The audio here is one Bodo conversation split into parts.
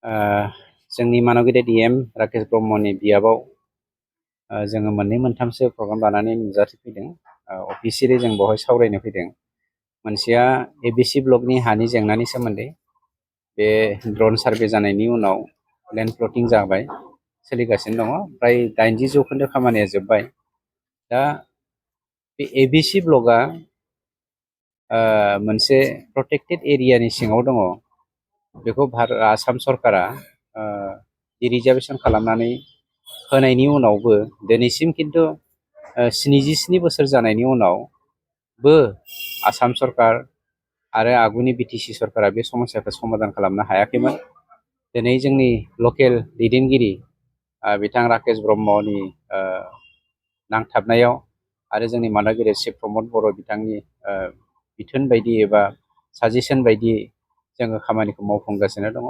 जोंनि मानगिरि DM राकेश ब्रह्मनि बियाबाव जोङो मोननै मोनथामसो प्रग्राम लानानै नुजाथिफैदों। अफिसियेलि जों बेवहाय सावरायनो फैदों। मोनसेया ABC ब्लकनि हानि जेंनानि सोमोन्दै। बे ड्रन सार्भे जानायनि उनाव लेन्ड प्लटिं जाबाय, सोलिगासिनो दङ। फ्राय 80% खामानिया जोब्बाय। दा बे ABC ब्लकआ मोनसे प्रटेक्टेड एरियानि सिङाव दङ। बेखौ आसाम सरकारा रिजार्भेसन खालामनानै होनायनि उनावबो दिनैसिम खिन्थु 77 बोसोर जानायनि उनावबो आसाम सरकार आरो आगुनि BTC सरकारा बे समस्याखौ समाधान खालामनो हायाखैमोन। दिनै जोंनि लकेल दैदेनगिरि बिथां राकेश ब्रह्मनि नांथाबनायाव आरो जोंनि मानगिरि शिब प्रमद बर' बिथांनि बिथोन बायदि एबा साजेसन बायदियै जोङो खामानिखौ मावफुंगासिनो दङ।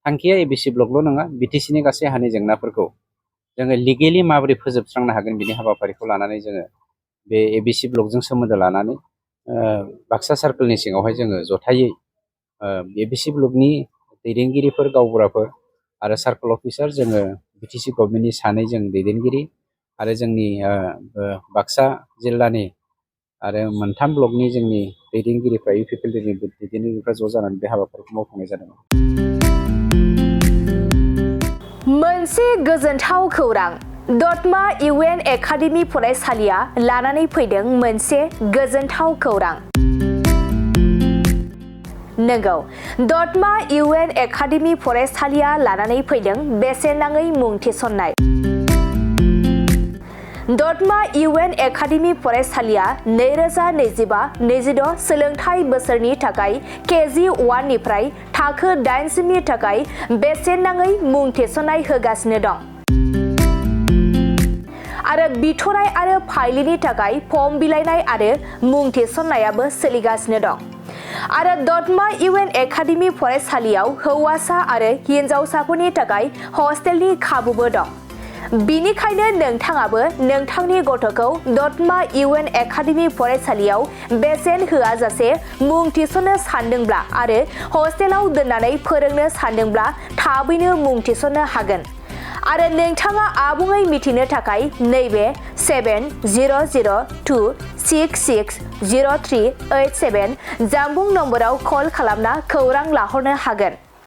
थांखिया ABC ब्लकल' नङा, BTCनि गासै हानि जेंनाफोरखौ जोङो लिगेलि माबोरै फोजोबस्रांनो हागोन बिनि हाबाफारिखौ लानानै जोङो बे ABC ब्लकजों सोमोन्दो लानानै बाक्सा सार्कोलनि सिङावहाय जोङो जथायै ABC ब्लकनि दैदेनगिरिफोर गावबुराफोर आरो सार्कोल अफिसार जोङो BTC गभर्नमेन्टनि सानै जों दैदेनगिरि आरो जोंनि बाक्सा जिल्लानि आरो मोनथाम ब्लकनि जोंनि दैदेनगिरिफ्रा UPPLनि दैदेनगिरिफ्रा ज' जानानै बे हाबाफारिखौ मावफुंनाय जादों। मोनसे गोजोनथाव खौरां। दतमा UN एकाडेमि फरायसालिया लानानै फैदों मोनसे गोजोनथाव खौरां। नंगौ, दतमा UN एकाडेमि फरायसालिया लानानै फैदों बेसेन नाङै मुं थिसननाय। दतमा UN एकाडेमि फरायसालिया 2025-26 सोलोंथाइ बोसोरनि थाखाय KG 1 निफ्राय थाखो 8 सिमनि थाखाय बेसेन नाङै मुं थिसननाय होगासिनो दं। आरो बिथराय आरो फाइलिनि थाखाय फर्म बिलाइनाय आरो मुं थिसननायाबो सोलिगासिनो दं। आरो दतमा UN एकाडेमि फरायसालियाव हौवासा आरो हिनजावसाफोरनि थाखाय हस्टेलनि खाबुबो दं। बिनिखायनो नोंथाङाबो नोंथांनि गथ'खौ दतमा UN एकाडेमि फरायसालियाव बेसेन होआजासे मुं थिसननो सानदोंब्ला आरो हस्टेलाव दोननानै फोरोंनो सानदोंब्ला थाबैनो मुं थिसननो हागोन। आरो नोंथाङा आबुङै मिथिनो थाखाय नैबे 7002660387 जानबुं नम्बराव कल खालामना खौरां लाहरनो हागोन।